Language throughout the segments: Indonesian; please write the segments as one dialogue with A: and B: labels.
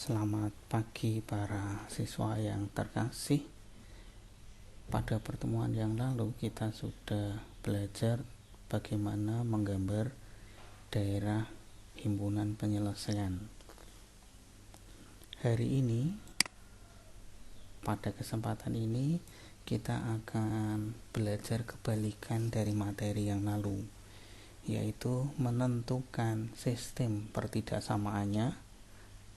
A: Selamat pagi para siswa yang terkasih. Pada pertemuan yang lalu kita sudah belajar bagaimana menggambar daerah himpunan penyelesaian. Hari ini, pada kesempatan ini, kita akan belajar kebalikan dari materi yang lalu, yaitu menentukan sistem pertidaksamaannya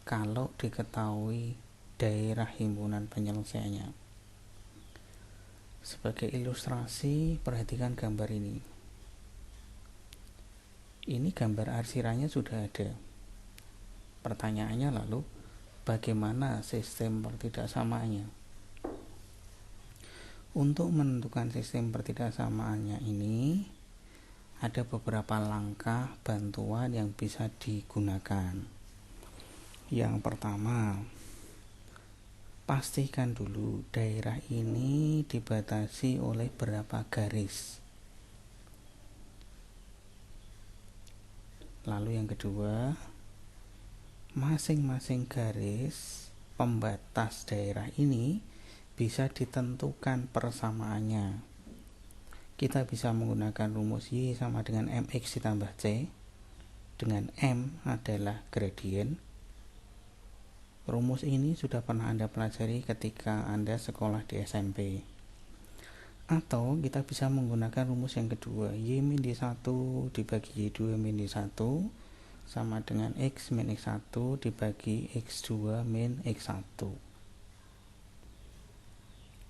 A: kalau diketahui daerah himpunan penyelesaiannya. Sebagai ilustrasi, perhatikan gambar ini. Ini gambar arsiranya sudah ada. Pertanyaannya lalu, bagaimana sistem pertidaksamaannya? Untuk menentukan sistem pertidaksamaannya ini, ada beberapa langkah bantuan yang bisa digunakan. Yang pertama, pastikan dulu daerah ini dibatasi oleh berapa garis. Lalu yang kedua, masing-masing garis pembatas daerah ini bisa ditentukan persamaannya. Kita bisa menggunakan rumus Y sama dengan MX ditambah C, dengan M adalah gradien. Rumus ini sudah pernah Anda pelajari ketika Anda sekolah di SMP. Atau kita bisa menggunakan rumus yang kedua, Y min Y1 dibagi Y2 min Y1 sama dengan X min X1 dibagi X2 min X1.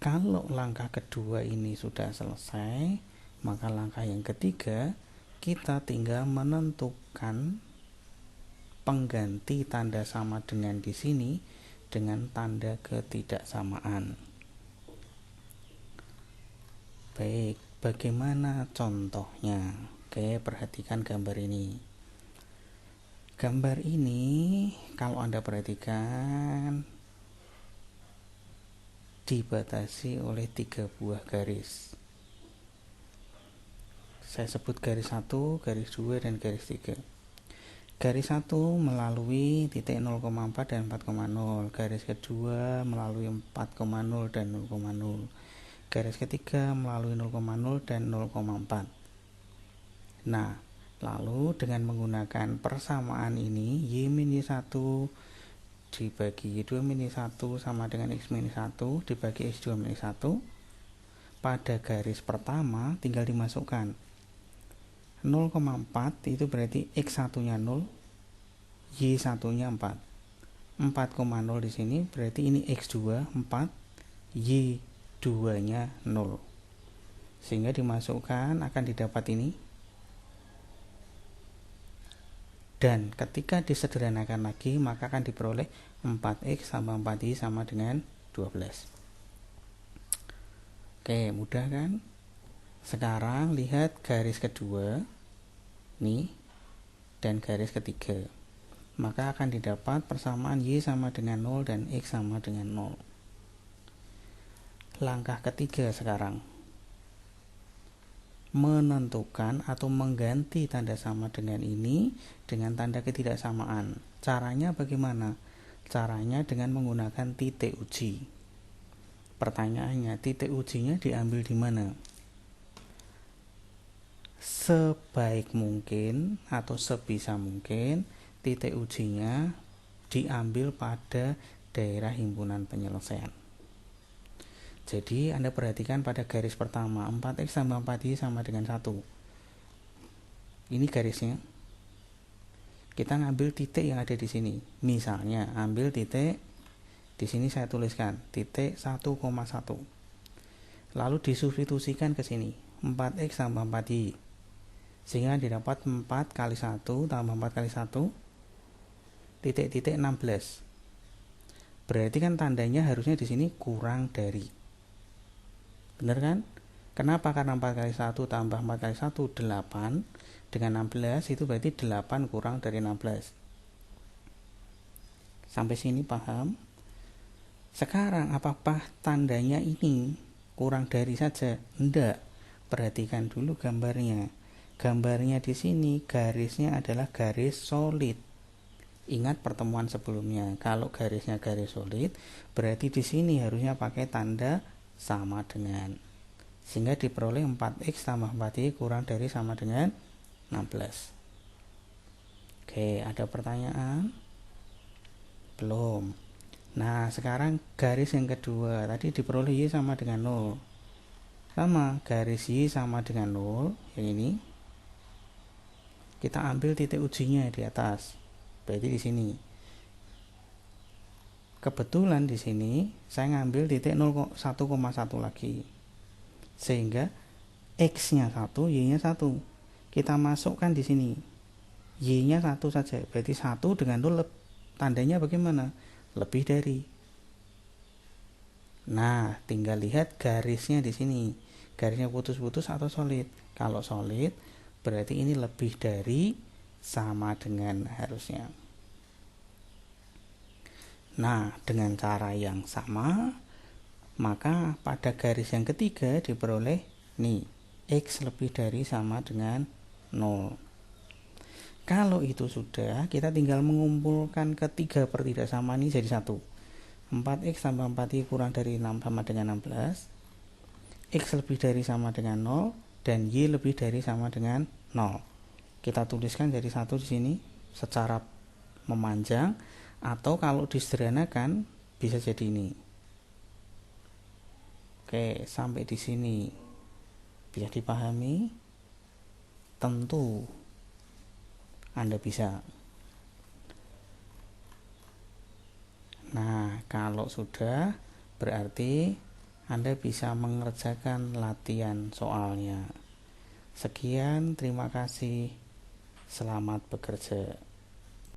A: Kalau langkah kedua ini sudah selesai, maka langkah yang ketiga, kita tinggal menentukan pengganti tanda sama dengan di sini dengan tanda ketidaksamaan. Baik, bagaimana contohnya? Oke, perhatikan gambar ini. Gambar ini kalau Anda perhatikan dibatasi oleh 3 buah garis. Saya sebut garis 1, garis 2, dan garis 3. Garis 1 melalui titik 0,4 dan 4,0. Garis kedua melalui 4,0 dan 0,0. Garis ketiga melalui 0,0 dan 0,4. Nah, lalu dengan menggunakan persamaan ini, Y min Y1 dibagi Y2 min Y1 sama dengan X min Y1 dibagi X2 min Y1. Pada garis pertama tinggal dimasukkan 0,4 itu berarti X1-nya 0, Y1-nya 4. 4,0 di sini berarti ini X2 4, Y2-nya 0. Sehingga dimasukkan akan didapat ini. Dan ketika disederhanakan lagi maka akan diperoleh 4X tambah 4Y sama dengan 12. Oke, mudah kan? Sekarang lihat garis kedua nih dan garis ketiga. Maka akan didapat persamaan Y sama dengan 0 dan X sama dengan 0. Langkah ketiga sekarang, menentukan atau mengganti tanda sama dengan ini dengan tanda ketidaksamaan. Caranya bagaimana? Caranya dengan menggunakan titik uji. Pertanyaannya, titik ujinya diambil di mana? Sebaik mungkin atau sebisa mungkin titik ujinya diambil pada daerah himpunan penyelesaian. Jadi Anda perhatikan pada garis pertama 4X tambah 4Y sama dengan 1. Ini garisnya. Kita ngambil titik yang ada di sini. Misalnya ambil titik di sini, saya tuliskan titik 1,1. Lalu disubstitusikan ke sini 4X tambah 4Y, sehingga didapat 4 kali 1 tambah 4 kali 1 titik-titik 16. Berarti kan tandanya harusnya di sini kurang dari. Benar kan? Kenapa? Karena 4 kali 1 tambah 4 kali 1 8. Dengan 16 itu berarti 8 kurang dari 16. Sampai sini paham? Sekarang apakah tandanya ini kurang dari saja? Enggak. Perhatikan dulu gambarnya. Gambarnya di sini garisnya adalah garis solid. Ingat pertemuan sebelumnya, kalau garisnya garis solid, berarti di sini harusnya pakai tanda sama dengan. Sehingga diperoleh 4x tambah 4y kurang dari sama dengan 16. Oke, ada pertanyaan? Belum. Nah, sekarang garis yang kedua, tadi diperoleh y sama dengan 0. Sama, garis y sama dengan 0, yang ini. Kita ambil titik ujinya di atas. Berarti di sini. Kebetulan di sini saya ngambil titik 1,1 lagi. Sehingga x-nya 1, y-nya 1. Kita masukkan di sini. Y-nya 1 saja. Berarti 1 dengan 0 tandanya bagaimana? Lebih dari. Nah, tinggal lihat garisnya di sini. Garisnya putus-putus atau solid? Kalau solid, berarti ini lebih dari sama dengan harusnya. Nah, dengan cara yang sama, maka pada garis yang ketiga diperoleh nih, x lebih dari sama dengan 0. Kalau itu sudah, kita tinggal mengumpulkan ketiga pertidaksamaan ini jadi satu. 4x tambah 4y kurang dari 6 sama dengan 16. X lebih dari sama dengan 0 dan y lebih dari sama dengan 0. Kita tuliskan jadi satu di sini secara memanjang, atau kalau disederhanakan bisa jadi ini. Oke, sampai di sini bisa dipahami? Tentu Anda bisa. Nah, kalau sudah, berarti Anda bisa mengerjakan latihan soalnya. Sekian, terima kasih. Selamat bekerja.